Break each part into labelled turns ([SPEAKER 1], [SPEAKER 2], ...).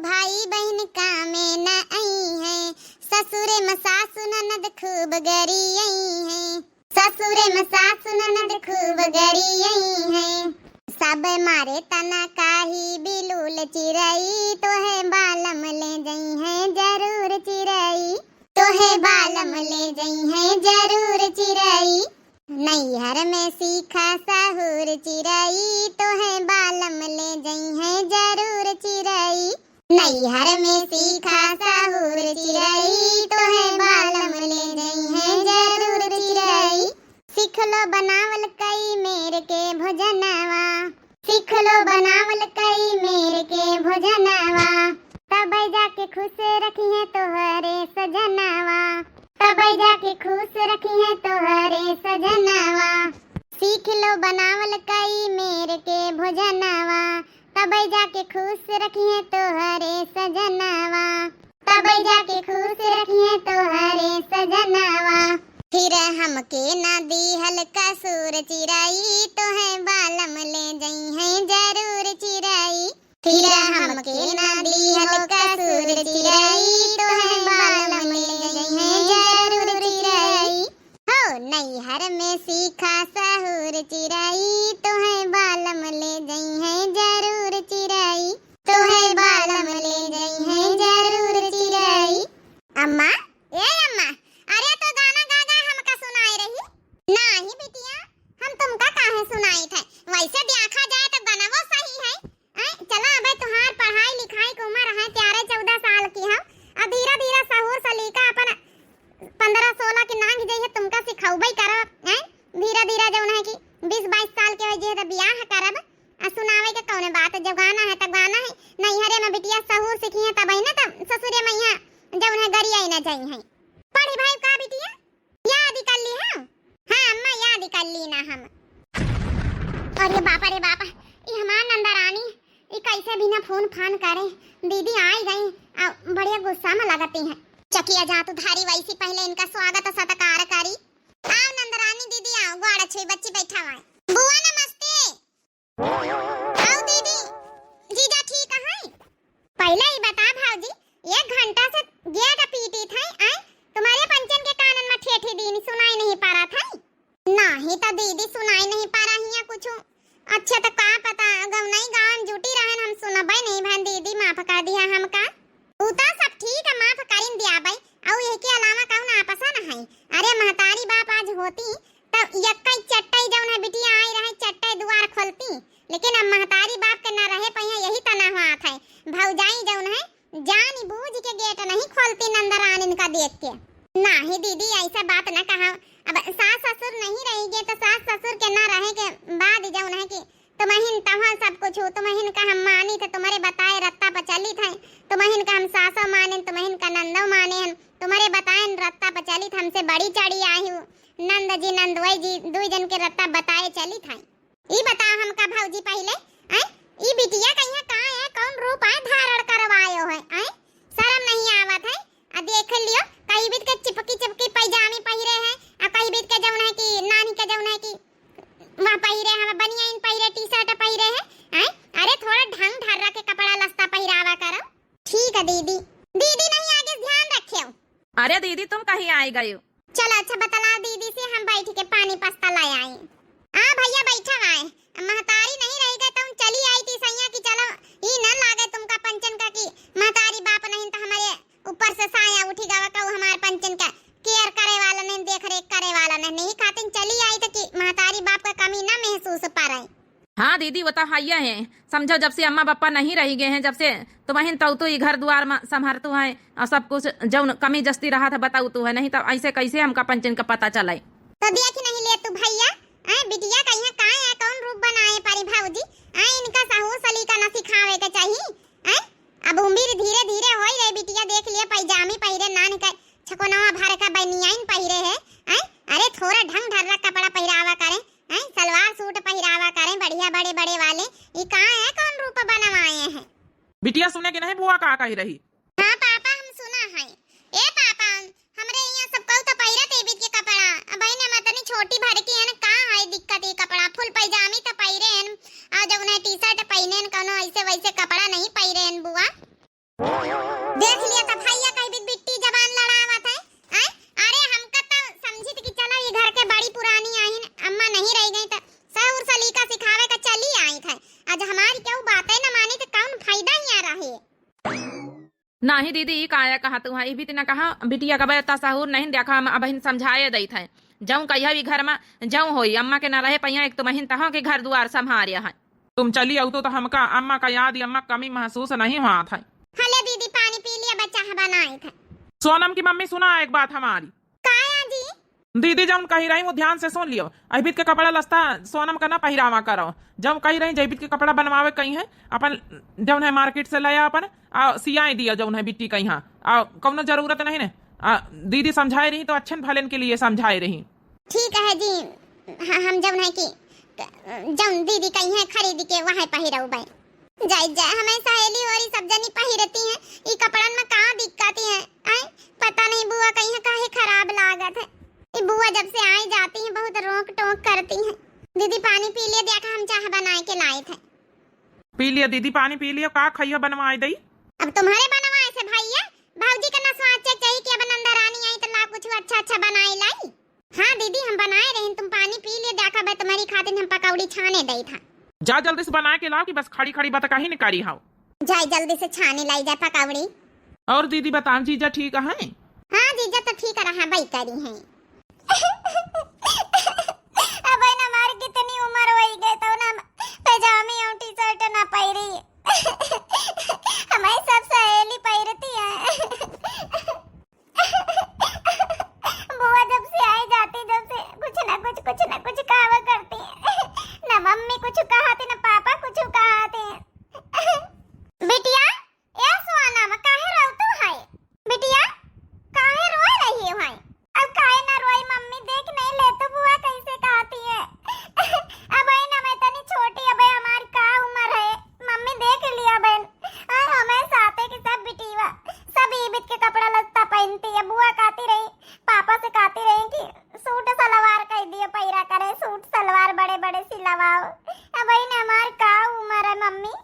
[SPEAKER 1] भाई बहन कामे न आई है, ससुरे में सासु ननद खूब गरी आई है, ससुरे में सासु ननद खूब गरी आई है। सब मारे तना काही बिलुल चिरई, तो है बालम ले जई है जरूर चिरई, तो है बालम ले जई है जरूर चिरई। नैहर में सीखा सहुर चिरई, तो है बालम ले जई है जरूर चिरई, नैहर में सीखा सहुर चिरई, तो है बालम ले जई है जरूर चिरई। सीख लो बनावल कई मेर के भोजनवा, सीख लो बनावल कई मेर के भोजनवा, तब जाके खुश रखी है तोहरे सजनवा, तब जाके खुश रखी है तोहरे सजनवा। सीख लो बनावल कई मेर के भोजनवा, तब जाके खुश रखी है तोहरे सजनवा, तब जाके खुश रखी है तोहरे सजनवा। फिर हमके ना दीहल कसूर चिरई, तो है बालम ले जई है जरूर चिरई, फिर हमके ना दीहल कसूर चिरई, तो है बालम ले जई है जरूर चिरई। हो नैहर में सीखा सहुर चिरई, तो है बालम ले जई है जरूर चिरई, तो है बालम ले जई है जरूर चिरई। अम्मा ए अम्मा, अरे तो गाना गा गा हमका सुनाई रही। नहीं बिटिया, हम तुमका काहे सुनाई थे, वैसे देखा जाए तो गाना सही है। चला अबे तुहार पढ़ाई लिखाई की उम्र है 13-14 साल की हम, अब धीरे धीरे सहूर सलीका अपन 15-16 की नांग जई है तुमका सिखाऊबई करब। धीरे धीरे जौन है कि 20-22 साल के हो जे त बियाह करब। सुनावे के कौने बात, जब गाना है तब गाना है। नैहरे में बिटिया सहूर सीखी है तब ना, तब ससुरे में यहाँ जौन है गरिया न जाई है। पढ़ी भाई का बिटिया याद कर ली है? हां अम्मा याद कर ली ना हम। अरे बापा रे बापा, ये हमार नंदा रानी ये कैसे बिना फोन फान करे दीदी आई गई, बढ़िया गुस्सा में लगती है। चकिया जा तू धारी वैसी पहले इनका स्वागत सत्कार करी। आओ नंदरानी दीदी आओ, गोड़ अच्छी बच्ची बैठा हुआ है। बुआ नमस्ते। आओ दीदी, जीजा ठीक है? पहले ही बता भाऊजी, 1 घंटा से गेट पीटी थी, तुम्हारे पंचन के कानन में ठेठी दीनी सुनाई नहीं पा रहा था? नहीं तो दीदी सुनाई नहीं पा रही है कुछ। अच्छा तो का पता गौनई गांव जुटी रहन, हम सुनबई नहीं भाई दीदी माफ कर दिया हमका। उता सब ठीक है, माफ करिन दिया भाई। और ये के अलावा कौन आपसा न है? अरे महतारी बाप आज होती तब यक्कई चट्टई जौन है बिटिया आई रहे चट्टई द्वार खोलती, लेकिन अब महतारी बाप के न रहे पहिया यही तना हुआ था। भौजाई जौन है जान बूझ के गेट नहीं खोलती नंदरानी का देख के। नहीं दीदी ऐसा बात न कहा, अब सास ससुर नहीं रहेंगे तो सास ससुर के ना रहे के बाद जौन है कि तुम्हें तहाँ सब कुछ हो, तुम्हें का हम मानी थे तुम्हारे बताए रत्ता पर चली थे, तुम्हें का हम सासो माने, तुम्हें का नंदो माने, तुम्हारे बताए रत्ता पर चली थे, हमसे बड़ी चढ़ी आई हूँ नंद जी नंदवई जी 2 जन के रत्ता बताए चली थे। ई बता हमका भौजी पहले ई बिटिया कहिया का है, कौन रूप है धारण करवायो है? शर्म नहीं आवत है? आ देख लियो कई बीत के चिपकी चिपकी पैजामी पहिरे है, आ कई बीत के जौन है कि नानी के जौन है कि वहां पहिरे हम बनियान पहिरे टी-शर्ट पहिरे है। अरे थोड़ा ढंग ढर्रा के कपड़ा लस्ता पहिरावा करो। ठीक है दीदी, दीदी नहीं आगे ध्यान रखियो।
[SPEAKER 2] अरे दीदी तुम कहीं आई गई हो?
[SPEAKER 1] चलो अच्छा बतला दीदी से हम बैठ के पानी पस्ता लाए आई। भैया बैठा आए, महतारी नहीं रह गए तुम चली आई थी सैया की। चलो ई न लागे तुमका पंचन का की महतारी बाप नहीं तो हमारे ऊपर से साया उठी गावा का हमारे पंचन का केयर करे वाला नहीं, देख रेख करे वाला नहीं खातिन चली आई तो कि महतारी बाप का कमी ना महसूस पा रही।
[SPEAKER 2] हाँ दीदी वो तो हैया है, समझो जब से अम्मा पापा नहीं रह गए हैं, जब से तुम्हें तो ही घर द्वार में संभालतू है और सब कुछ जब कमी जस्ती रहा था बताऊ तू है, नहीं तो ऐसे कैसे हमका पंचन का पता चला।
[SPEAKER 1] तो देख नहीं ले तू भैया बिटिया कहिया का है कौन रूप बनाए पारी भाऊजी, इनका साहू सलीका न सिखावे के चाहिए। अब उम्र धीरे धीरे होई रे बिटिया, देख लिया पैजामी पहिरे ना निकल छकोनवा भर का बनियान पहिरे है। अरे थोड़ा ढंग ढर्रा कपड़ा पहिरावा करे, सलवार सूट पहिरावा करे बढ़िया बड़े बड़े वाले। ये का है कौन रूप बनवाए हैं?
[SPEAKER 3] बिटिया सुने के नहीं बुआ का कही रही?
[SPEAKER 1] हां पापा हम सुना है। ए पापा हमरे यहाँ सब कहू तो पहिरत है बीच के कपड़ा, अब बहन मतनी छोटी भर की है ना, का है दिक्कत है कपड़ा फुल पैजामी तो पहिरे हैं, आ जब उन्हें टी-शर्ट पहने कोनो ऐसे वैसे कपड़ा नहीं पहिरे हैं बुआ। देख लिया था भैया कहीं भी बिट्टी जबान लड़ावत है। आय? अरे हमका तो समझित कि चलो ये घर के बड़ी पुरानी आई अम्मा नहीं रह गई तो सहुर सलीका सिखावे का चली आई था। आज हमारी क्यों बातें न मानी तो कौन फायदा ही आ रहा है।
[SPEAKER 2] नहीं दीदी काया कहा तू है भी तना कहा बिटिया का बेटा सहूर नहीं देखा हम अब समझाए दी थे जाऊं कहिया भी घर में जाऊं होई अम्मा के न रहे पैया एक तो महीन तह के घर द्वार संभाल है।
[SPEAKER 3] तुम चली आओ तो हमका अम्मा का याद अम्मा कमी महसूस नहीं हुआ था।
[SPEAKER 1] हले दीदी पानी पी लिया बच्चा बनाए थे।
[SPEAKER 3] सोनम की मम्मी सुना एक बात हमारी।
[SPEAKER 1] काया जी
[SPEAKER 3] दीदी जब कही रही वो ध्यान से सुन लियो। अभित के कपड़ा लस्ता सोनम का ना पहिरावा करो। जब कही रही जयबित के कपड़ा बनवावे कहीं है अपन जब है मार्केट से लाया अपन सियाई दिया जब है बिट्टी कहीं कौनो जरूरत नहीं ने दीदी समझाए रही तो अच्छे भलन के लिए समझाए रही।
[SPEAKER 1] ठीक है जी। हम जब है कि जब दीदी कहीं है खरीद के वहाँ पहिरऊ भाई जाय जाय हमें सहेली और सब जनी पहिरती हैं। ये कपड़न में कहाँ दिक्कत है आए पता नहीं बुआ कहीं है काहे खराब लागत है। ये बुआ जब से आई जाती है बहुत रोक टोक करती हैं। दीदी पानी पी लिया देखा हम चाह बनाए के लाए थे।
[SPEAKER 3] पी लिया दीदी पानी पी लिया का खइयो बनवाए दई।
[SPEAKER 1] अब तुम्हारे बनवाए से भैया भाऊजी का ना स्वाद चेक चाहिए कि अब नंदर आनी आई तो ला कुछ अच्छा अच्छा बनाए लाई। हाँ दीदी हम बनाए रहे तुम पानी पी लिए देखा भाई तुम्हारी खातिर हम पकौड़ी छाने दई था।
[SPEAKER 3] जा जल्दी से बना के लाओ कि बस खड़ी खड़ी बात कहीं निकारी हाओ।
[SPEAKER 1] जाए जल्दी से छाने लाई जाए पकौड़ी।
[SPEAKER 3] और दीदी बताओ जीजा ठीक है?
[SPEAKER 1] हाँ जीजा तो ठीक रहा भाई करी है। अब ना मार कितनी उम्र हो गई तो ना पैजामी और टी शर्ट ना पहरी हमारी सब सहेली पहनती है। बुआ जब से आई जाती जब से कुछ ना कुछ कहा करती है। ना मम्मी कुछ कहते ना पापा कुछ कहते। बिटिया ए सुहाना काहे रो तू है? बिटिया काहे रोए रही है? अब काहे ना रोई मम्मी देख नहीं ले तो बुआ कैसे कहती है। अब आई ना मैं तनी छोटी अब हमारी का उम्र है मम्मी देख लिया बहन हमें साथे के सब बिटिया सब ईबित के कपड़ा लत्ता पहनती है। बुआ कहती रही पापा से कहती रही कि सूट सलवार कह दिए पैरा करे सूट सलवार बड़े बड़े सिलवाओ। अब आई ना हमारी का उम्र है मम्मी।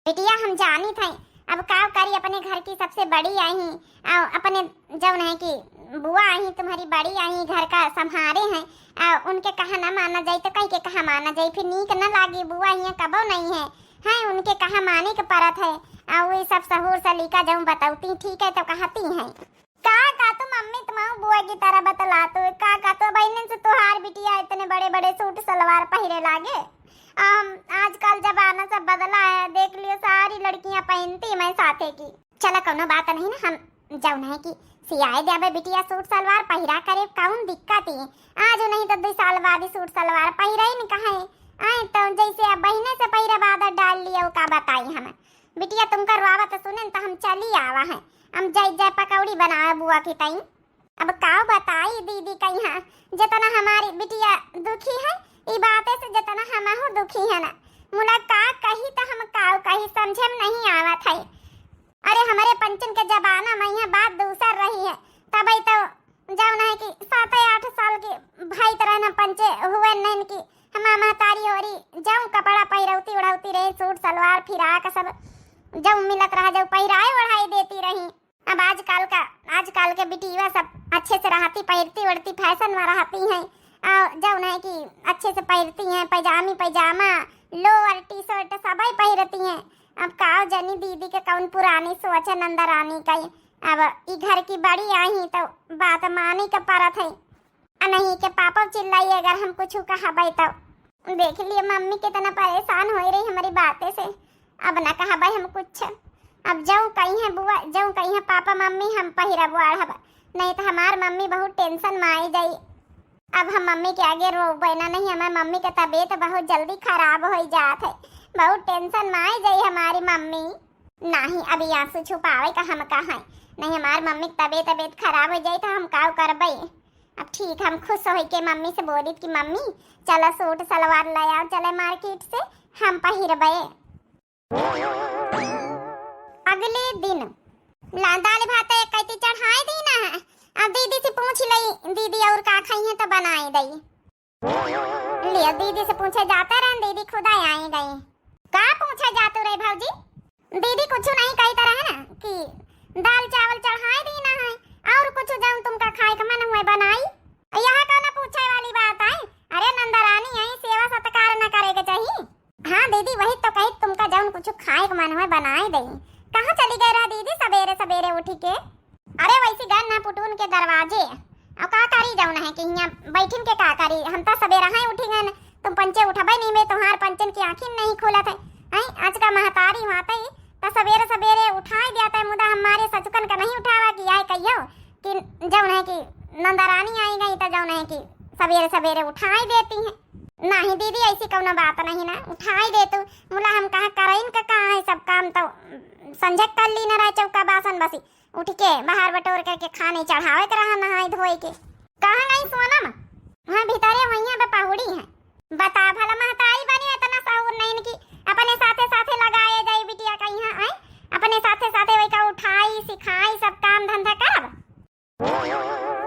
[SPEAKER 1] बिटिया हम जानी थे अब का करी अपने घर की सबसे बड़ी आई अपने जब है कि बुआ आई तुम्हारी बड़ी आई घर का संभारे हैं उनके कहा ना माना जाए तो कहीं के कहा माना जाए फिर नीक न लागी बुआ यहाँ कबो नहीं है उनके कहा माने के परत है वही सब सहूर सलीका जब बताती ठीक है तो कहती हैं का तो मम्मी तुम बुआ की तरह बतला तो का तो बहन से तुहार बिटिया इतने बड़े बड़े सूट सलवार पहरे लागे। आजकल जमाना सब बदला है देख लियो सारी लड़कियां पहनती मैं साथे की। चला कोनो बात नहीं ना हम जाऊ नहीं कि सियाए देवे बिटिया सूट सलवार पहिरा करे कौन दिक्कत है। आज नहीं तो 2 साल बाद सूट सलवार पहिरा ही नहीं कहा है तो जैसे अब बहने से पहिरा बादर डाल लिया का बताई हमें। बिटिया तुम करवावा तो सुने तो हम चली आवा है हम जाए पकौड़ी बनावे बुआ की टाइम। अब का बताई दीदी कहीं जितना हमारी बिटिया दुखी है ई बातें से जितना हम दुखी है ना मुलाकात कही तो हम काव कही समझे में नहीं आवा था। अरे हमारे पंचन के जमाना में यहाँ बात दूसर रही है तब तो जाओ ना कि 7-8 साल के भाई तरह न पंचे हुए नहीं कि हम महतारी हो रही जाऊँ कपड़ा पहिरौती उड़ाती रही सूट सलवार फिराक सब जब मिलत रहा जब पहिराए ओढ़ाई देती रही। अब आजकल के बिटिया सब अच्छे से रहती पहिरती उड़ती फैशन में रहती हैं जब नहीं कि अच्छे से पहिरती हैं पैजामा लोअर टी शर्ट सब पहिरती हैं। अब काव जनी दीदी के कौन पुरानी सोच है नंदरानी का अब ई घर की बड़ी आई तो बात मानी का परत है नहीं के पापा चिल्लाई अगर हम कुछ कहा भाई तो देख लिए मम्मी कितना परेशान हो रही हमारी बातें से। अब ना कहा भाई हम कुछ अब जाऊँ कहीं है बुआ जाऊँ कहीं है पापा मम्मी हम पहिरा बुआ नहीं तो हमार मम्मी बहुत टेंशन में आई जाई। अब हम मम्मी के आगे रो बना नहीं हमारी मम्मी का तबीयत बहुत जल्दी खराब हो जात है बहुत टेंशन में आई जाई हमारी मम्मी। नहीं अभी आंसू छुपावे का हम कहा नहीं हमारी मम्मी की तबीयत खराब हो जाए तो हम का करबे। अब ठीक हम खुश हो के मम्मी से बोली कि मम्मी चलो सूट सलवार ले आओ चले मार्केट से हम पहिरबे। अगले दिन दाल भात कहती चढ़ाए दी ना अब दीदी से पूछ ली दीदी और का खाई है तो बनाए दई लिया दीदी से पूछे जाता रहे दीदी खुद आई गई का पूछा जाते रहे भाजी दीदी कुछ नहीं कही तरह है ना कि दाल चावल चढ़ाए दी ना है और कुछ जाऊं तुमका खाए का मन हुए बनाई। यह कौन पूछे वाली बात है? अरे नंदरानी है, सेवा सत्कार न करे के चाहिए। हाँ दीदी वही तो कही तुमका जाऊं कुछ खाए का मन हुए बनाई दई। कहाँ चली गई रहा दीदी सवेरे सवेरे उठी के? अरे वैसी गन ना पुटून के दरवाजे अब का करी जाऊं है कि यहाँ बैठिन के का करी। हम तो सवेरा ही उठी गए, तुम पंचे उठबे नहीं में, तुम्हार पंचन की आंखें नहीं खोलत है। आज का महतारी होते ही तो सवेरे सवेरे उठाई दिया है, मुदा हमारे सचुकन का नहीं उठावा कि आए कहियो कि जौन है कि नंदरानी आई गई तो जौन है कि सवेरे सवेरे उठाई देती हैं। नहीं दीदी ऐसी कौनो बात नहीं ना, उठाई दे तू। मुला हम कहा करइन का कहा है सब काम तो संझक कर ली न रहे, चौका बासन बसी उठ के बाहर बटोर करके खाने चढ़ावे के रहा नहाई धोई के। कहाँ गई सोनम? वहाँ भीतरे वहीं पे पहुड़ी है। बता भला महतारी बनी इतना सहूर नहीं कि अपने साथे साथे लगाए जाई बिटिया का यहाँ आए, अपने साथे साथे वही का उठाई सिखाई सब काम धंधा करब।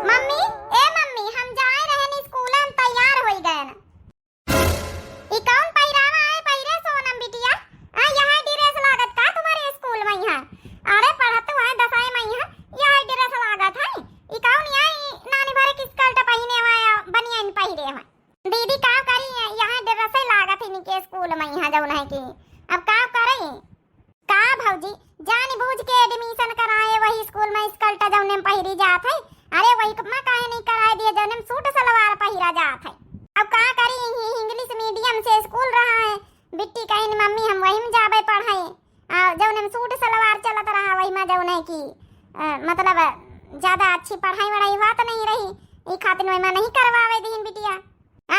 [SPEAKER 1] मम्मी ए मम्मी हम जाए रहन स्कूल, हम तैयार हो गए ना। ई कौन पहिरावा है पहिरे सोनम बिटिया? यहाँ ड्रेस लागत का तुम्हारे स्कूल में यहाँ? अरे पढ़त है दसाई में यहाँ ड्रेस लागत है। ई कौन यहाँ नानी भरे की स्कर्ट पहने हुआ बनियान पहिरे हुआ? दीदी का करी यहाँ ड्रेस लागत है इनके स्कूल में यहाँ जौन है कि अब का करे का भौजी जान बूझ के एडमिशन कराए वही स्कूल में स्कर्ट जौन में पहिरी जात है। अरे वही में काहे नहीं कराए दिए जौन में सूट सलवार पहिरा जात है। अब का करी इंग्लिश मीडियम से स्कूल रहा है बिट्टी कहीं मम्मी हम वही में जाबे पढ़ाए जौन में सूट सलवार चलत रहा वही में जौन है कि मतलब ज्यादा अच्छी पढ़ाई वढ़ाई हुआ तो नहीं रही, ई खातिर वही में नहीं करवावे दीन बिटिया।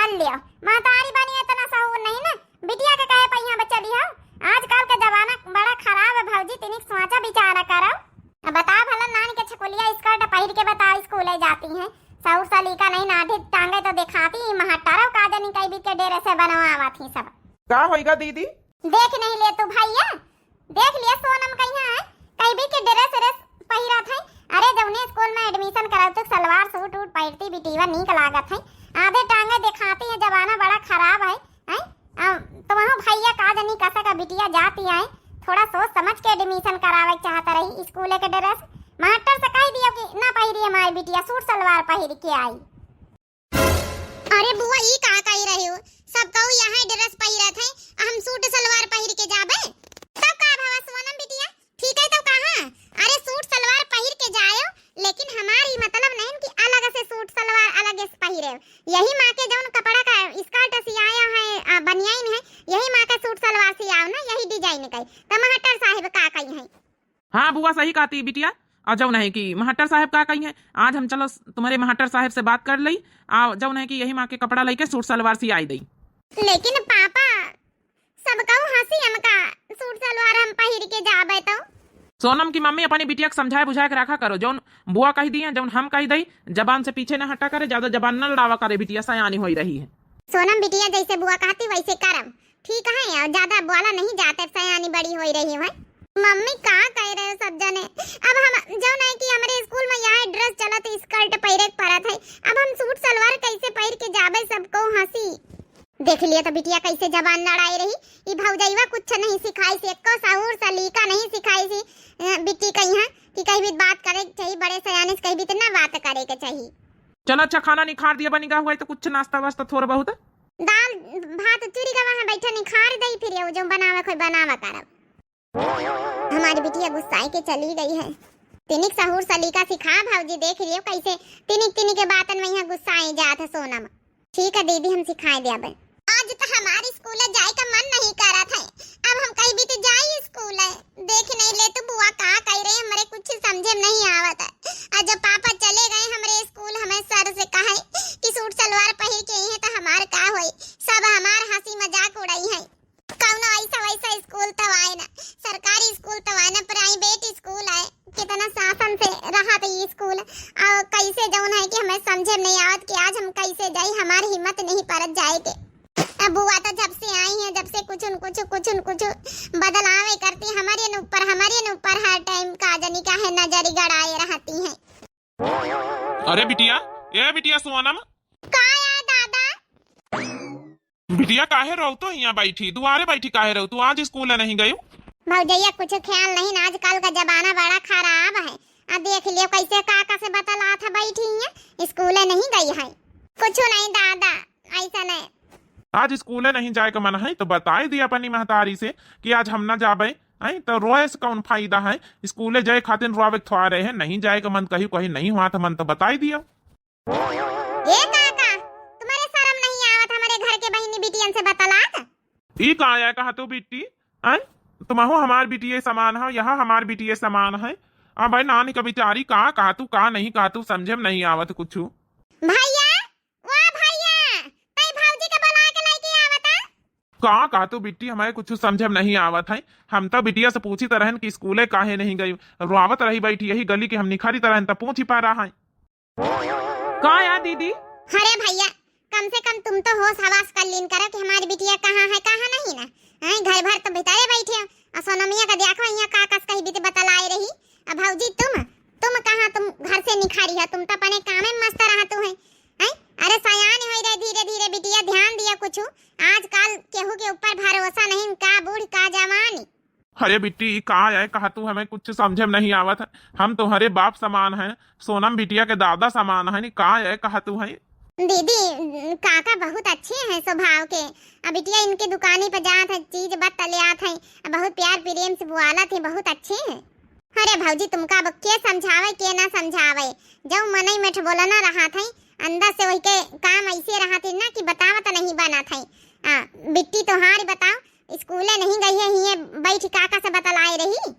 [SPEAKER 1] लियो महतारी बनी इतना सहूर नहीं ना बिटिया के कहे पहिया बच्चा लिया। आजकल का जमाना बड़ा खराब है भौजी, तिनिक सोचा विचारा करो। बता भला नानी के छकुलिया स्कर्ट पहिर के बताओ स्कूल जाती हैं, सौर सलीका नहीं नाढ़े टांगे तो दिखाती महटारो काजनी कई भी के डेरे से बनवावा थी सब।
[SPEAKER 3] का होएगा दीदी?
[SPEAKER 1] देख नहीं ले तू भैया, देख लिया सोनम कहिया है कई भी के ड्रेस रेस पहिरा थे। अरे जौने स्कूल में एडमिशन कराओ तो सलवार सूट उट पहिरती बिटिया नीक लागत है, आधे टांगे दिखाती है। जमाना बड़ा खराब है तो वहाँ भैया काजनी कसा का बिटिया जाती है, थोड़ा सोच समझ के एडमिशन करावे चाहता रही स्कूल के ड्रेस। मास्टर से कह दिया कि ना पहिरी हमारी बिटिया सूट सलवार पहिर के आई। अरे बुआ ई का कह रहे हो? सब कहू यहाँ ड्रेस पहिरा थे हम सूट सलवार पहिर के जाबे तब का भावा सोनम बिटिया ठीक है तो कहां? अरे सूट सलवार पहिर के जायो लेकिन हमारी मतलब नहीं कि अलग से सूट सलवार अलग से पहिरे। यही माँ के जौन कपड़ा का स्कर्ट सियाया है बनियान है यही माँ का सूट सलवार सियाओ ना, यही डिजाइन का। तो महटर साहब का कही है?
[SPEAKER 3] हाँ बुआ सही कहती बिटिया। और जौन है कि महटर साहब का कही है, आज हम चलो तुम्हारे महटर साहब से बात कर ली और जौन है कि यही माँ के कपड़ा लेके सूट सलवार सियाई दी।
[SPEAKER 1] लेकिन पापा सब कहू हंसी हमका सूट सलवार हम पहिर के जाबे तो।
[SPEAKER 3] सोनम की मम्मी अपनी बिटिया को समझाए बुझाए के रखा करो, जौन बुआ कही दी है जौन हम कही दी जबान से पीछे न हटा करे, ज्यादा जबान न लड़ावा करे, बिटिया सयानी हो रही है।
[SPEAKER 1] सोनम बिटिया जैसे बुआ कहती वैसे करम ठीक है, और ज्यादा बोला नहीं जाते सयानी बड़ी हो रही है। मम्मी का कह रहे हो सब जने? अब हम जौन है कि हमारे स्कूल में यहाँ ड्रेस चलत स्कर्ट पहिरे परत है, अब हम सूट सलवार कैसे पहिर के जाबे सबको हंसी। देख लिया तो बिटिया कैसे जबान लड़ाई रही। ई भौजैवा कुछ नहीं सिखाई सी, एको साउर सलीका नहीं सिखाई सी बिट्टी का यहाँ कि कहीं भी बात करे चाहिए, बड़े सयाने से कहीं भी इतना बात करे के चाहिए।
[SPEAKER 3] चलो अच्छा खाना नहीं खा दिया बनी का हुआ तो कुछ नाश्ता वास्ता थोड़ा बहुत
[SPEAKER 1] दाल भात चूरी का वहाँ बैठा नहीं खा दई फिर जो बनावा कोई बनावा करब। हमारी बिटिया गुस्साई के चली गई है। तिनिक सहूर सलीका सिखा भौजी, देख लियो कैसे तिनिक के बातन में यहाँ गुस्साई जात है सोनम। ठीक है दीदी हम सिखाए देबे। आज तो हमारी स्कूल जाए का मन नहीं करा था, अब हम कहीं भी तो जाए स्कूल है। देख नहीं ले तो बुआ का कह रहे हमारे कुछ समझे नहीं आवत है। आज जब पापा चले गए हमारे स्कूल, हमें सर से कहे कि सूट सलवार पहिर के ही है तो हमार का होई, सब हमार हंसी मजाक उड़ाई है। कौनो ऐसा वैसा स्कूल तो आए ना, सरकारी स्कूल तो आए ना, प्राइवेट स्कूल है, कितना शासन से रहा था ये स्कूल। और कैसे जौन है कि हमें समझे नहीं आवत कि आज हम कैसे जाए, हमारी हिम्मत नहीं परत जाए के। अब बुआ तो जब से आई है, जब से कुछ बदलावे करती हमारे ऊपर हर टाइम काजनी का है नजर गड़ाए रहती है।
[SPEAKER 3] अरे बिटिया, ए बिटिया सोनम
[SPEAKER 1] का है दादा?
[SPEAKER 3] बिटिया काहे रहो तो यहाँ बैठी दुआरे बैठी काहे रहो? तू आज स्कूल नहीं गई?
[SPEAKER 1] भौजैया कुछ ख्याल नहीं ना, आजकल का जमाना बड़ा खराब है। अब देख लियो कैसे काका से बतला था बैठी है, स्कूल नहीं गई है। कुछ नहीं दादा, ऐसा नहीं।
[SPEAKER 3] आज स्कूले नहीं जाए का मन है तो बताई दिया अपनी महतारी से कि आज हम न जाबे, आई तो रोए से कौन फायदा है। स्कूले जाए खातिर रोवे थोड़ा रहे हैं, नहीं जाए का मन कहीं कहीं नहीं हुआ था मन तो बताई दिया।
[SPEAKER 1] ये काका तुम्हारे शर्म नहीं आवत हमारे घर के बहनी बिटियन से बतला था?
[SPEAKER 3] ई का आया कहा तू बिट्टी, आई तुम हमार बिटिये समान है, यहाँ हमार बिटिये समान है। अब भाई नानी का बिचारी कहा तू कहा नहीं कहा तू समझे में नहीं आवत कुछ।
[SPEAKER 1] भैया वाह भैया, तई भौजी के बुला के लेके आवता।
[SPEAKER 3] कहा तू बिट्टी हमारे कुछ समझे में नहीं आवत है। हम तो बिटिया से पूछी तरहन कि स्कूले काहे नहीं गई, रोवत रही बैठी यही गली की हम निखारी तरहन तो पूछ ही पा रहा है। कहा यार दीदी?
[SPEAKER 1] अरे भैया कम से कम तुम तो होश हवास कर लीन करो कि हमारी बिटिया कहाँ है कहाँ नहीं ना। घर भर तो बिताए बैठे हो, सोनमिया का देखो यहाँ काकस कहीं बीते बतलाए रही। अब भौजी तुम कहाँ, तुम घर से निखारी है, तुम तो अपने काम में मस्त रहतु है। अरे सयान हो रहे धीरे धीरे बिटिया, ध्यान दिया कुछ। आजकल केहू के ऊपर भरोसा नहीं, का बूढ़ का जवानी।
[SPEAKER 3] अरे बिट्टी कहा है कहा तू हमें कुछ समझे में नहीं आवत है। हम तुम्हारे बाप समान है, सोनम बिटिया के दादा समान है, कहा है कहा तू है।
[SPEAKER 1] दीदी काका बहुत अच्छे हैं स्वभाव के। अब बिटिया इनके दुकानी पर जात है, चीज बत ले आत है, बहुत प्यार प्रेम से बुआलत है, बहुत अच्छे हैं। अरे भौजी तुमका अब के समझावे के ना समझावे, जो मनई में बोलना रहा था अंदर से वही के काम ऐसे रहा थे ना कि बतावत नहीं बना था। बिट्टी तोहारी बताओ स्कूले नहीं गई है, हिये बैठ काका से बतलाए रही।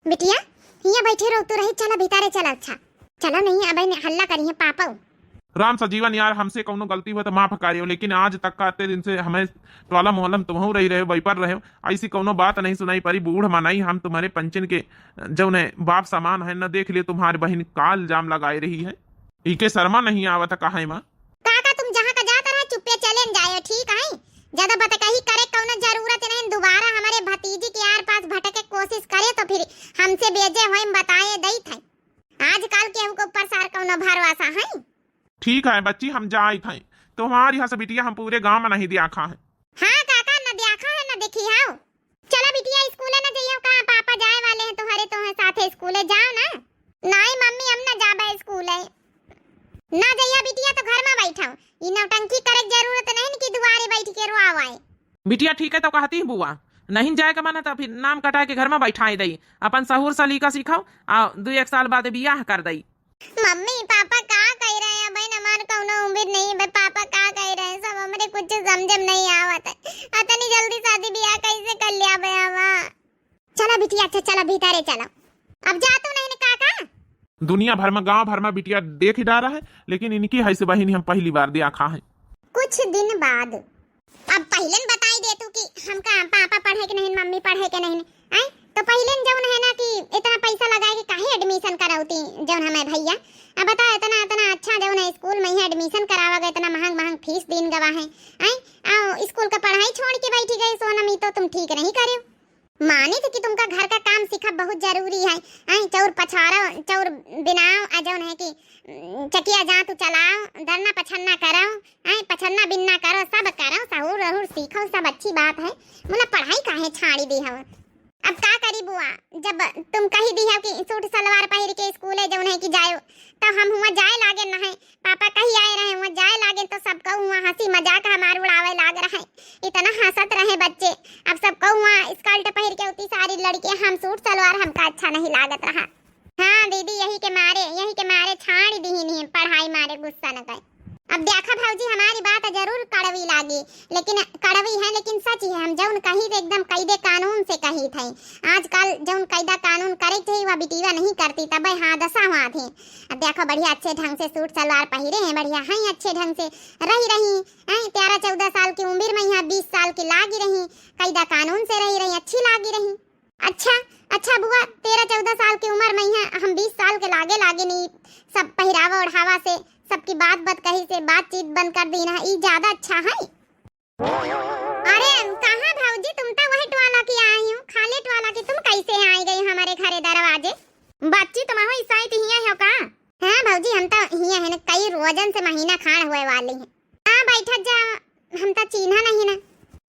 [SPEAKER 1] बिटिया हिये बैठे रहो तू रही, चलो भीतरे चलो। अच्छा चलो नहीं अब हल्ला करी है पापा।
[SPEAKER 3] राम सजीवन यार हमसे कौनो गलती हुआ तो माफ करियो, लेकिन आज तक का इतने दिन से हमें टोला मोहल्ला तुम रही रहे वही पर रहे, ऐसी कौनो बात नहीं सुनाई पड़ी। बूढ़ मनाई हम तुम्हारे पंचन के जो ने बाप समान है न, देख लिए तुम्हारी बहन का इल्जाम लगाए रही है। इके शर्मा नहीं आवत कहा है माँ।
[SPEAKER 1] काका तुम जहाँ का जाता रहे चुप्पे चले जाए, ठीक है? ज्यादा बतकही करे कौनो जरूरत नहीं, दोबारा हमारे भतीजी के यार पास भटके कोशिश करे तो फिर हमसे बेजे होए बताए दई थे। आजकल केहू के ऊपर सार कौनो भरोसा है?
[SPEAKER 3] ठीक है बच्ची हम जाए थे, तुम्हारी यहाँ से बिटिया हम पूरे गांव में नहीं दियाखा है।
[SPEAKER 1] हाँ काका न देखा है न देखी है। चलो बिटिया स्कूले न जाइयो, कहाँ पापा जाए वाले हैं तुम्हारे साथे स्कूले जाओ ना। नहीं मम्मी हम न जाबे स्कूले ना जइया बिटिया, तो घर में बैठो। ई नौटंकी करे की जरूरत नहीं कि दुआरे बैठ के रोआवाए।
[SPEAKER 3] बिटिया ठीक है तो कहती है बुआ, नहीं जाए का मन तो फिर नाम कटा के घर में बैठाई दई, अपन सहूर सलीका सिखाओ और 2-1 साल बाद बियाह कर दई।
[SPEAKER 1] मम्मी पापा का कह रहे हैं भाई, हमारे कौनो उम्मीद नहीं भाई, पापा का कह रहे हैं सब हमरे कुछ समझ में नहीं आवत है। इतनी जल्दी शादी ब्याह कैसे कर लिया बे हवा। चलो बिटिया अच्छा चलो भीतरे चलो। अब जा तू नहीं काका?
[SPEAKER 3] दुनिया भर में गांव भर में बिटिया देख ही डारा है, लेकिन इनकी हैसे बहन हम पहली बार देखा है।
[SPEAKER 1] कुछ दिन बाद अब पहले बताई दे तू कि हमका पापा पढ़े के नहीं मम्मी पढ़े के नहीं आई, तो पहले जौन है ना कि इतना पैसा लगा के काहे एडमिशन कराउती जौन हमें भैया। अब बता इतना अच्छा जौन है स्कूल में ही एडमिशन करावा, इतना महंग फीस दिन गवा है। आई आओ स्कूल का पढ़ाई छोड़ के बैठी गई सोनमी, तो तुम ठीक नहीं करे। माने थे कि तुमका घर का काम सीखा बहुत जरूरी है। आई चौर पछाड़ा चौर बिनाओ, जौन है कि चकिया जा तू चलाओ, दरना पछन्ना करो, आई पछन्ना बिन्ना करो, सब करो, सहूर रहूर सीखो, सब अच्छी बात है। मुला पढ़ाई काहे छाड़ी दी है। अब का करी बुआ, जब तुम कही दी है कि सूट सलवार पहन के स्कूले जौन है कि जाओ, तब हम हुआ जाए लागे न है। पापा कही आए रहे हुआ जाए लागे, तो सबका हुआ हंसी मजाक हमार उड़ावे लाग रहे, इतना हंसत रहे बच्चे। अब सबका हुआ स्कर्ट पहन के उतनी सारी लड़कियां, हम सूट सलवार हमका अच्छा नहीं लागत रहा। हाँ दीदी यही के मारे छाड़ दी नहीं पढ़ाई मारे गुस्सा न गए। अब देखा भौजी हमारी बात जरूर कड़वी लागी, लेकिन कड़वी है लेकिन सच है। हम जौन कही थे एकदम कायदे कानून से कही थे। आजकल जौन कायदा कानून करे थे वह बिटिया नहीं करती, तब हादसा हुआ थे। अब देखो बढ़िया अच्छे ढंग से सूट सलवार पहरे हैं, बढ़िया हैं, अच्छे ढंग से रही 13-14 साल की उम्र में यहाँ 20 साल की लागी रही, कायदा कानून से रही अच्छी लागी रही। अच्छा बुआ 13-14 साल की उम्र में यहाँ हम 20 साल के लागे नहीं, सब पहरावा ओढ़ावा से सबकी बात कही से बातचीत बंद कर दी ना, ये ज्यादा अच्छा है। अरे कहाँ भौजी तुम तो वही टवाला की आई हो, खाली टवाला की तुम कैसे आई गई हमारे घरे दरवाजे? बच्ची तुम हो ईसाई तो हिया हो का? हाँ भौजी हम तो हिया है ना, कई रोजन से महीना खान हुए वाली है। हाँ बैठा जा, हम तो चीन्हा नहीं ना।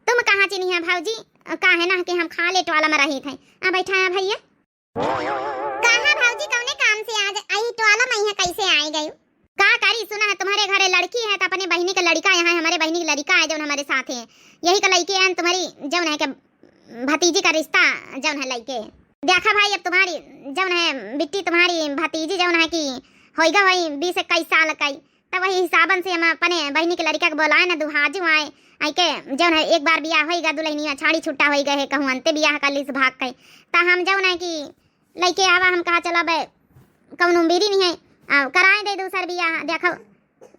[SPEAKER 1] तुम कहाँ चिन्ही है भौजी? कहे ना कि हम खाली टवाला में रही थे, देखा भाई, अब तुम्हारी जौन है बिट्टी, तुम्हारी भतीजी जौन है कि होइगा वही 20-21 साल का, तब वही हिसाबन से हम अपने बहनी के लड़का के बोलाए ना दुहाजू आए आई के जौन है एक बार बियाह होइगा दुल्हनिया छाड़ी छुट्टा होई गए कहूँ अंते बियाह कर ली भाग के, ता हम जौन है कि लइके आवा हम कहा चलो बे कौन उम्मीद नहीं है कराए दे दूसर बियाह। देखो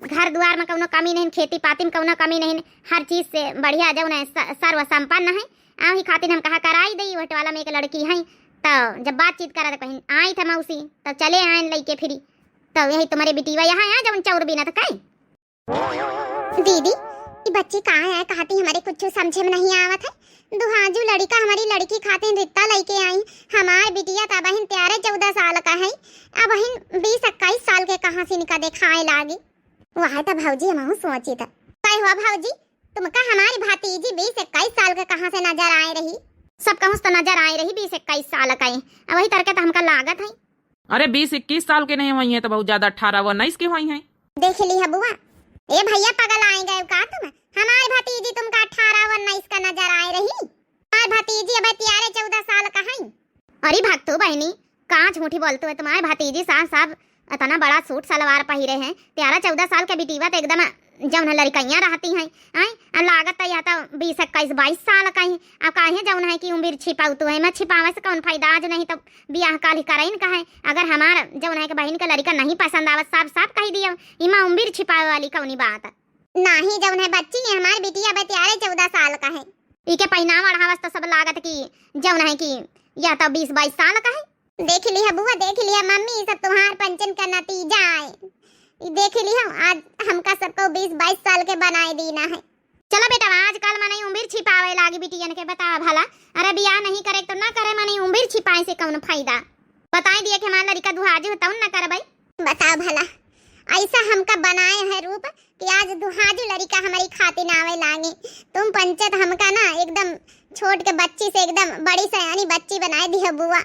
[SPEAKER 1] घर द्वार में कौनो कमी नहीं, खेती पाती में कौनो कमी नहीं, हर चीज से बढ़िया जौन है सर्व संपन्न है। आही खातिर हम कहा कराई दई वट वाला में एक लड़की है। तो जब बातचीत करा तो कहीं आई था मौसी, तो चले आए लइके फिरी, तो यही तुम्हारे बिटिया यहाँ है जौन चौर बिना था कहीं। दीदी ये बच्ची कहाँ है, कहती हमारे कुछ समझे में नहीं आवत है। दुहाजू लड़का हमारी लड़की खाते रिश्ता लेके आई, हमार बिटिया ता बहन 13-14 साल का है, अब बहन 20-21 साल के कहाँ से निका देखाए लागी। वह तो भौजी हम सोची था काय हुआ भौजी, तुमका हमारी भतीजी 20-21 साल के कहाँ से नजर आए रही। सब कहूँ तो नजर आए रही 20-21 साल का, अब वही तरह के तो हमका लागत है।
[SPEAKER 3] अरे 20-21 साल के नहीं हुई है तो बहुत ज्यादा 18-19 की हुई है।
[SPEAKER 1] देख ली है बुआ, ए भैया पगल आए गए का तुम, हमारी भतीजी तुमका 18-19 का नजर आए रही। हमारी भतीजी अब 13-14 साल का है। अरे भक्तो बहनी कहाँ झूठी बोलते हो, तुम्हारे भतीजी साफ इतना बड़ा सूट सलवार पहिरे हैं, 13-14 साल के बिटिया तो एकदम जौन लड़कियां रहती हैं, लागत तो या तो 20-21-22 साल का ही। अब काहे जौन है कि उम्र छिपाऊ तो है, मैं छिपावे से कौन फायदा, आज नहीं तो बियाह काल ही कराइन का है। अगर हमार जौन है कि बहन का लड़का नहीं पसंद आवत साफ कह दिया, इमा उम्र छिपावे वाली कौनी बात नहीं। जौन है बच्ची हमारी बिटिया 13-14 साल का है, इके पहनावा ओढ़ावस तो सब लागत की जौन है कि या तो 20-22 साल का है। देख लिया बुआ, देख लिया मम्मी, सब तुम्हार पंचन का नतीजा है। देख लिया आज हमका सबको 20-22 साल के बनाए देना है। चलो बेटा आजकल मने उम्र छिपावे लागी बिटियन के, बता भला। अरे बियाह नहीं करे तो ना करे, मने उम्र छिपाए से कौन फायदा। बताए दिए कि हमारा लड़का दुहाजू हो तब ना करबै। बताओ भला ऐसा हमका बनाए है रूप कि आज दुहाजू लड़का हमारी खातिर आवे लागे। तुम पंचत हमका ना एकदम छोट के बच्ची से एकदम बड़ी सयानी बच्ची बनाए दी है बुआ।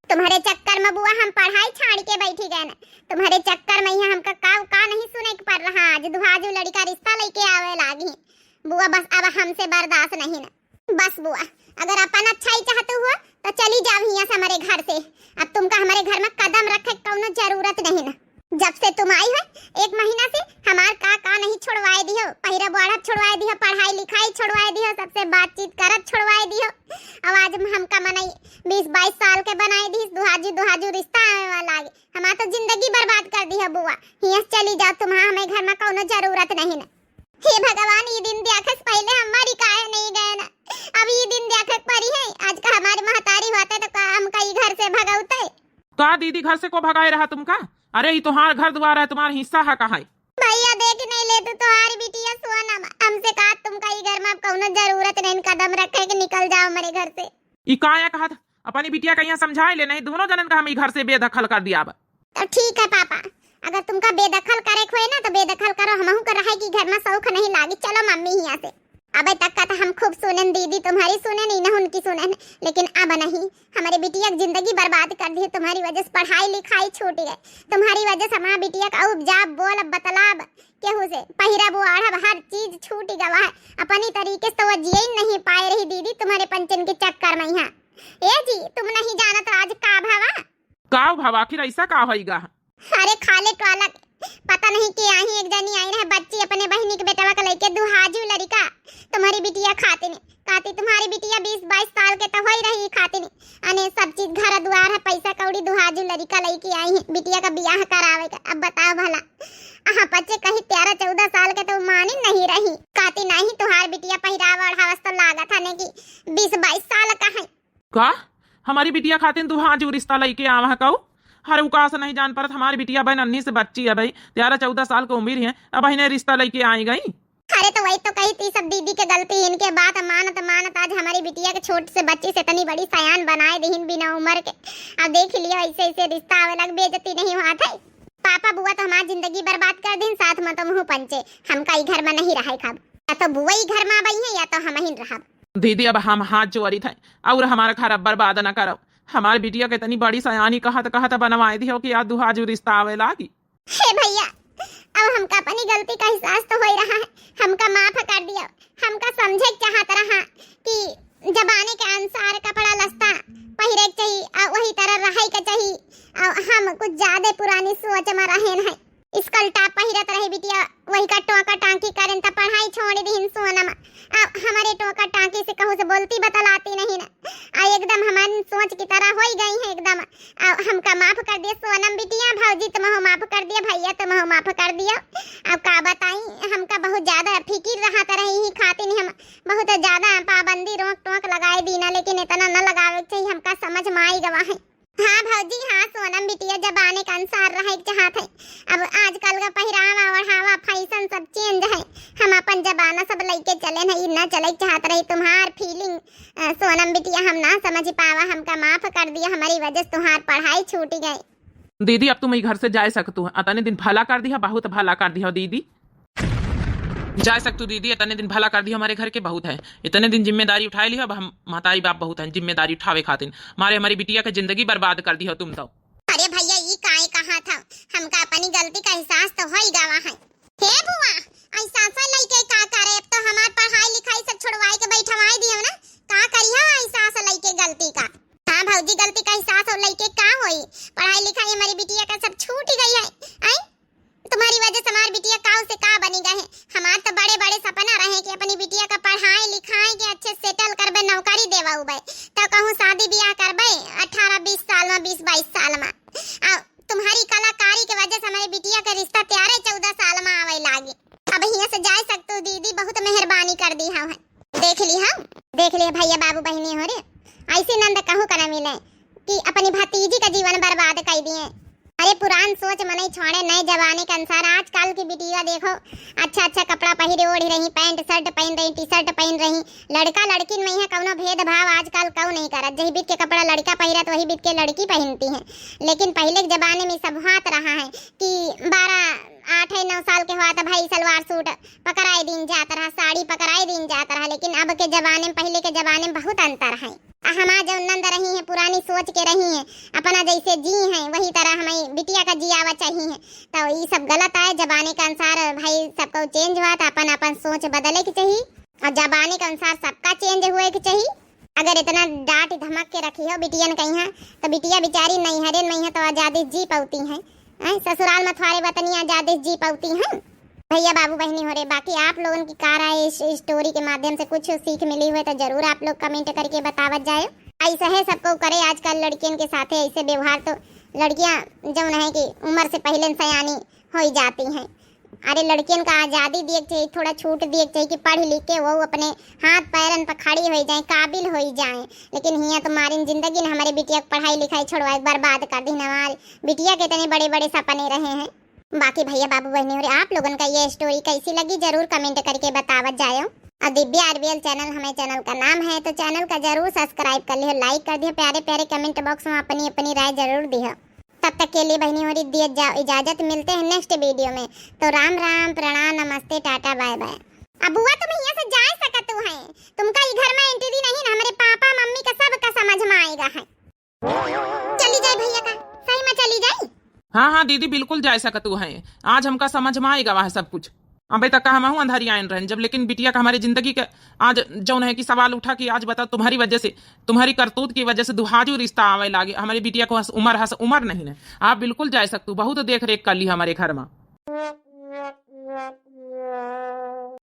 [SPEAKER 1] तुम्हारे चक्कर में बुआ हम पढ़ाई छाड़ के बैठी गए ना, तुम्हारे चक्कर में यहाँ हमका का नहीं सुने के पड़ रहा। आज दुहाजू लड़का रिश्ता लेके आवे लागी बुआ, बस अब हमसे बर्दाश्त नहीं ना। बस बुआ अगर अपन अच्छा ही चाहते हुआ तो चली जाओ यहाँ से हमारे घर से। अब तुमका हमारे घर में कदम रखे कौनो जरूरत नहीं ना। जब से तुम आई हो 1 महीना से हमार का नहीं छोड़वाए दियो, पहिरा बढ़त छोड़वाए दियो, पढ़ाई लिखाई छोड़वाए दियो, सबसे बातचीत करत छोड़वाए दियो। अब आज हमका मनाई 20-22 साल के बनाए दी दुहाजू रिश्ता आवे वाला लागे। हमार तो जिंदगी बर्बाद कर दी है बुआ। यहाँ चली जाओ, तुम्हारा हमें घर में कौनो जरूरत नहीं ना। हे भगवान ये दिन देखे पहले हमारी काहे नहीं गए ना, अब ये दिन देखे पड़ी है। आज का हमारी महतारी होते तो हम कई घर से भगाउते।
[SPEAKER 3] का दीदी घर से को भगाए रहा तुमका? अरे ये तुम्हार घर द्वार है, तुम्हारा हिस्सा है कहाँ है?
[SPEAKER 1] भैया देख नहीं ले तो तुम्हारी बिटिया सोनम हमसे कहा तुमका ये घर में कौनो जरूरत नहीं, कदम रखे कि निकल जाओ हमारे घर से।
[SPEAKER 3] ये काया कहा था अपनी बिटिया का यहाँ समझाए ले, नहीं दोनों जनन का हम घर से बेदखल कर दिया।
[SPEAKER 1] तो ठीक है पापा, अगर तुमका बेदखल करे खोए ना तो बेदखल करो, हमहू कर रहा है कि घर में शौक नहीं लागी। चलो मम्मी यहाँ से। अबे तक का तो हम खूब सुने दीदी, तुम्हारी सुने नहीं ना उनकी सुने, लेकिन अब नहीं। हमारी बिटिया की जिंदगी बर्बाद कर दी है तुम्हारी वजह से, पढ़ाई लिखाई छूट गई तुम्हारी वजह से। हमारी बिटिया का उपजा बोल बतलाब केहू से पहिरा बुआढ़ हर चीज छूट गवा है। अपनी तरीके से वो जिये ही नहीं पाए रही दीदी तुम्हारे पंचन के चक्कर में। यहाँ ए जी तुम नहीं जाना तो आज का
[SPEAKER 3] भावा आखिर ऐसा का होगा?
[SPEAKER 1] अरे खाले टवाला पता नहीं कि आई एक जनी आई रहे बच्ची अपने बहनी के बेटवा का लेके दुहाजू लड़का तुम्हारी बिटिया खाते ने कहती तुम्हारी बिटिया 20-22 साल के तो हो ही रही खाते ने अने सब चीज घर द्वार है पैसा कौड़ी दुहाजू लड़का लेके आई है बिटिया का बियाह करावे का। अब बताओ भला बच्चे कहीं 13-14 साल के तो मानी नहीं रही, कहती नहीं तुम्हारी बिटिया पहिरावा ओढ़ावस तो लागत है कि 20-22 साल का है।
[SPEAKER 3] का हमारी बिटिया खातिर दुहाजू रिश्ता लेके आवा कहू? हर उकास नहीं जान पर हमारी बिटिया बहन अन्नी से बच्ची है भाई, 13-14 साल की उम्र है, अब बहने रिश्ता लेके आई गई।
[SPEAKER 1] अरे तो वही तो कही थी सब दीदी के गलती, इनके बात मानत आज हमारी बिटिया के छोट से बच्ची से इतनी बड़ी सयान बनाए दीन बिना उम्र के। अब देख लियो ऐसे रिश्ता आवे लग, बेइज्जती नहीं हुआ था। पापा बुआ तो हमारी जिंदगी बर्बाद कर दिन, साथ में तुम पंचे हमका ही घर में नहीं रहे खाब, या तो बुआ ही घर में आई है या तो हम ही रहा।
[SPEAKER 3] दीदी अब हम हाथ जोड़ी थे और हमारा घर अब बर्बाद न करो। हमारी बिटिया के इतनी बड़ी सयानी कहत बनवाए दी हो कि आज दुहाजू रिश्ता आवे लागी।
[SPEAKER 1] हे भैया अब हमका अपनी गलती का एहसास तो हो रहा है, हमका माफ कर दिया। हमका समझे चाहत रहा कि जमाने के अनुसार कपड़ा लस्ता पहिरे की तरह हो गई है एकदम। हमका माफ कर दिया सोनम बिटिया, भौजी तुम माफ कर दिया, भैया तुम माफ कर दिया। अब का बताई, हमका बहुत ज्यादा फिकिर रहा रही ही खातिर हम बहुत ज्यादा पाबंदी रोक टोक लगाए दीना, लेकिन इतना न लगावे चाहिए, हमका समझ में आई गवा है। हाँ भौजी हाँ, सोनम बिटिया जबाने का अनुसार रहे चाहत है। अब आजकल का पहरावा ओढ़ावा फैशन सब चेंज है, हम अपन जबाना सब लेके चले नहीं, न चले चाहत रही। तुम्हार फीलिंग सोनम बिटिया हम ना समझ पावा, हमका माफ कर दिया, हमारी वजह से तुम्हार पढ़ाई छूट गई।
[SPEAKER 3] दीदी अब तुम घर से जा सकतू है, अतने दिन भला कर दिया, बहुत भला कर दिया दीदी, जा सकतू दीदी, इतने दिन भला कर दिया, हमारे घर के बहुत है, इतने दिन जिम्मेदारी उठाए लिया, अब हम महतारी बाप बहुत है जिम्मेदारी उठावे खातिर, मारे हमारी बिटिया की जिंदगी बर्बाद कर दी हो तुम तो।
[SPEAKER 1] अरे भैया ये काहे कहा था, हमका अपनी गलती का एहसास तो हो ही गवा है। हे बुआ एहसास लइके का करे, अब तो हमार पढ़ाई लिखाई सब छोड़वाए के बैठवाए दियो ना, का करिया एहसास लइके गलती का। हां भौजी गलती का एहसास हो लइके का होई, पढ़ाई लिखाई हमारी बिटिया का सब छूट गई है। आई तुम्हारी वजह से हमारी बिटिया काऊ से का बनी गए। हमार तो बड़े बड़े सपना रहे कि अपनी बिटिया का पढ़ाई लिखाई के अच्छे सेटल करबे, नौकरी देवा उबे, तो कहूं शादी ब्याह करबे 18-20 साल में, 20-22 साल में। तुम्हारी कलाकारी के वजह से हमारी बिटिया का रिश्ता तैयार 14 साल में आवे लागी। अब यहाँ से जा सकतू दीदी, बहुत मेहरबानी कर दी है। देख लिए भैया बाबू बहनी हो रे, ऐसे नंद कहूं करा मिले कि अपनी भतीजी का जीवन बर्बाद कर दिए। अरे पुरान सोच मने छोड़े, नए जमाने के अनुसार आजकल की बिटिया देखो अच्छा अच्छा कपड़ा पहने ओढ़ रही, पैंट शर्ट पहन रही, टी शर्ट पहन रही, लड़का लड़की में यहाँ कौनो भेदभाव आजकल क्यों नहीं करत, जही बीत के कपड़ा लड़का पहिरत वही बीत के लड़की पहनती है। लेकिन पहले के जमाने में सब हाथ रहा है कि 12-8-9 साल के हुआ तो भाई सलवार सूट पकड़ाए दिन जाता रहा, साड़ी पकड़ाए दिन जाता रहा, लेकिन अब के जमाने में पहले के जमाने में बहुत अंतर है। हमारा जो नंद रही है पुरानी सोच के रही है, अपना जैसे जी है वही तरह हमें बिटिया का जियावा चाहिए, तो ये सब गलत है। जमाने के अनुसार भाई सबको चेंज हुआ तो अपन अपन सोच बदले की चाहिए, और जमाने के अनुसार सबका चेंज हुए की चाहिए। अगर इतना डांट धमक के रखी हो बिटियन कहीं तो बिटिया बेचारी नैहरे में है तो आजादी जी पाती है, ससुराल में थोड़े वतनी आजादी जी पाती है। भैया बाबू बहनी हो रहे, बाकी आप लोगों की कार है इस स्टोरी के माध्यम से कुछ सीख मिली हुई तो जरूर आप लोग कमेंट करके बतावत जाए। ऐसा है सबको करे आजकल लड़कियों के साथ ऐसे व्यवहार, तो लड़कियां जो है कि उम्र से पहले सयानी हो जाती हैं। अरे लड़कियों का आज़ादी दिए चाहिए, थोड़ा छूट दिए चाहिए कि पढ़ लिख के वो अपने हाथ पैरन पर खड़ी हो जाए, काबिल हो जाए। लेकिन यहाँ तो हमारी जिंदगी ने हमारी बिटिया को पढ़ाई लिखाई छोड़वाए बर्बाद कर दी, हमारी बिटिया के इतने बड़े बड़े सपने रहे हैं। बाकी भैया बाबू बहनी हो रहे, आप लोगों का ये स्टोरी कैसी लगी जरूर कमेंट करके बतावत जाए। और दिव्या आरबीएल चैनल हमारे चैनल का नाम है, तो चैनल का जरूर सब्सक्राइब कर लियो, लाइक कर दियो, प्यारे प्यारे कमेंट बॉक्स में अपनी अपनी राय जरूर दियो। तब तक के लिए बहनी हो रही दिए जाओ इजाजत, मिलते हैं नेक्स्ट वीडियो में। तो राम राम, प्रणाम, नमस्ते, टाटा, बाय बाय। अब बुआ तुम यहाँ से जा सकत हो, तुमका ये घर में एंट्री नहीं ना, हमारे पापा मम्मी का सब का समझ में आएगा है। चली जाए भैया का सही में चली जाए।
[SPEAKER 3] हाँ हाँ दीदी बिल्कुल जा सकतू है, आज हमका समझ में आएगा वह सब कुछ। अबे तक हम हूँ अंधारी आयन रहन, जब लेकिन बिटिया का हमारी जिंदगी के आज जौन है कि सवाल उठा कि आज बताओ तुम्हारी वजह से, तुम्हारी करतूत की वजह से दुहाजू रिश्ता आवे लागे, हमारी बिटिया को उम्र नहीं है। आप बिल्कुल जा सकतू, बहुत देख रेख कर ली हमारे घर में।